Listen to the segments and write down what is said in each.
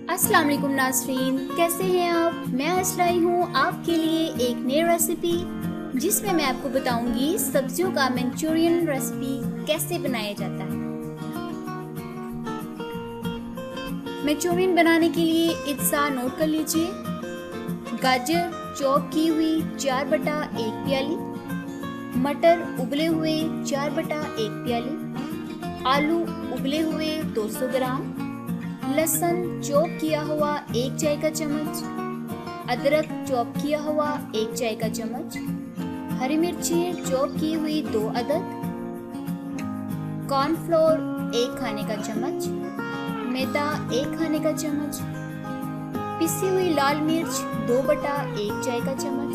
अस्सलाम वालेकुम नाज़रीन, कैसे हैं आप। मैं आज लाई हूँ आपके लिए एक नई रेसिपी जिसमें मैं आपको बताऊंगी सब्जियों का मंचूरियन रेसिपी कैसे बनाया जाता है। मंचूरियन बनाने के लिए इत्सा नोट कर लीजिए। गाजर चॉप की हुई 4/1 प्याली, मटर उबले हुए 4/1 प्याली, आलू उबले हुए 200 ग्राम, लहसुन चॉप किया हुआ 1 चाय का चम्मच, अदरक चॉप किया हुआ 1 चाय का चम्मच, हरी मिर्ची चॉप की हुई 2 अदद, कॉर्नफ्लोर 1 खाने का चम्मच, मैदा 1 खाने का चम्मच, पिसी हुई लाल मिर्च 2/1 चाय का चम्मच,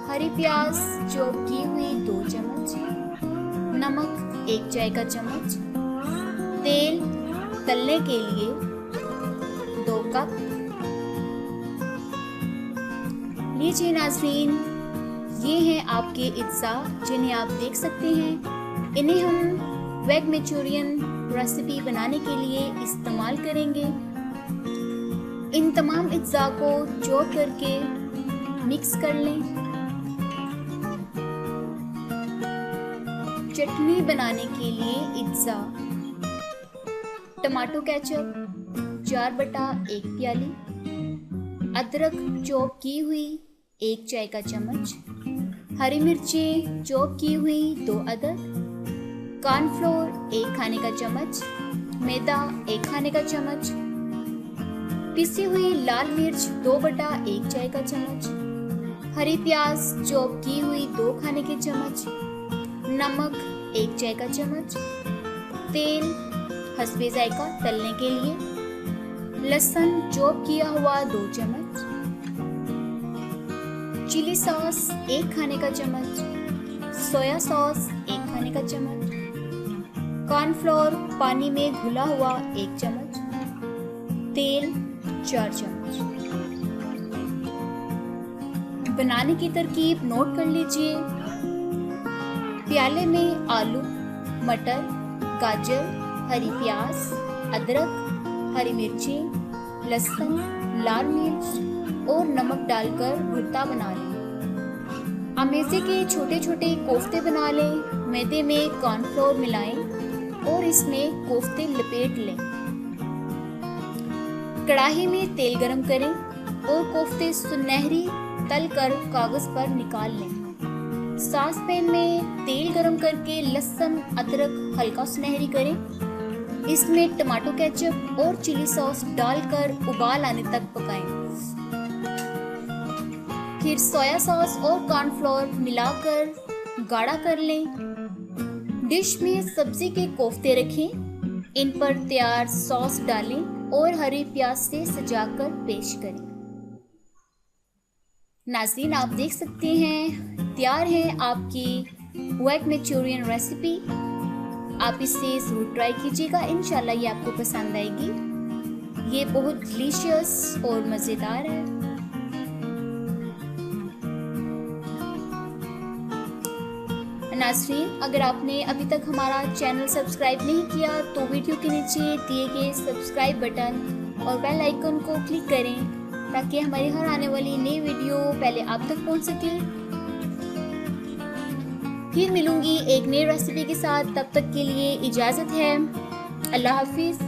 हरी प्याज चॉप की हुई 2 चम्मच, नमक 1 चाय का चम्मच, तेल तलने के लिए 2 कप। लीजिए नाज़रीन, ये हैं आपके इत्सा जिन्हें आप देख सकते हैं। इन्हें हम वेज मंचूरियन रेसिपी बनाने के लिए इस्तेमाल करेंगे। इन तमाम इत्सा को चॉप करके मिक्स कर लें। चटनी बनाने के लिए इत्सा टमाटो केचप 4/1 प्याली, अदरक चॉप की हुई 1 चाय का चम्मच, हरी मिर्चें चॉप की हुई 2 अदद, कॉर्नफ्लोर 1 खाने का चम्मच, मैदा 1 खाने का चम्मच, पिसी हुई लाल मिर्च 2/1 चाय का चम्मच, हरी प्याज चॉप की हुई 2 खाने के चम्मच, नमक 1 चाय का चम्मच, तेल हस्बे जायका तलने के लिए, लहसुन चॉप किया हुआ 2 चम्मच, चिली सॉस 1 खाने का चम्मच, सोया सॉस 1 खाने का चम्मच, कॉर्नफ्लोर पानी में घुला हुआ 1 चम्मच, तेल 4 चम्मच। बनाने की तरकीब नोट कर लीजिए। प्याले में आलू, मटर, गाजर, हरी प्याज, अदरक, हरी मिर्ची, लहसुन, लाल मिर्च और नमक डालकर भुर्ता बना लें। अमेज़े के छोटे छोटे कोफ्ते बना लें। मैदे में कॉर्नफ्लोर मिलाएं और इसमें कोफ्ते लपेट लें। कढ़ाई में तेल गरम करें और कोफ्ते सुनहरी तलकर कागज पर निकाल लें। सॉस पैन में तेल गरम करके लहसुन अदरक हल्का सुनहरी करें। इसमें टमाटो केचप और चिली सॉस डालकर उबाल आने तक पकाएं। फिर सोया सॉस और कॉर्नफ्लोर मिलाकर गाढ़ा कर लें। डिश में सब्जी के कोफ्ते रखें, इन पर तैयार सॉस डालें और हरी प्याज से सजाकर पेश करें। नाज़रीन, आप देख सकते हैं तैयार है आपकी वेज मंचूरियन रेसिपी। आप इसे ज़रूर ट्राई कीजिएगा, इंशाल्लाह ये आपको पसंद आएगी। ये बहुत डिलीशियस और मज़ेदार है। नाज़रीन, अगर आपने अभी तक हमारा चैनल सब्सक्राइब नहीं किया तो वीडियो के नीचे दिए गए सब्सक्राइब बटन और बेल आइकन को क्लिक करें ताकि हमारी हर आने वाली नई वीडियो पहले आप तक पहुंच सके। फिर मिलूंगी एक नई रेसिपी के साथ, तब तक के लिए इजाज़त है। अल्लाह हाफिज़।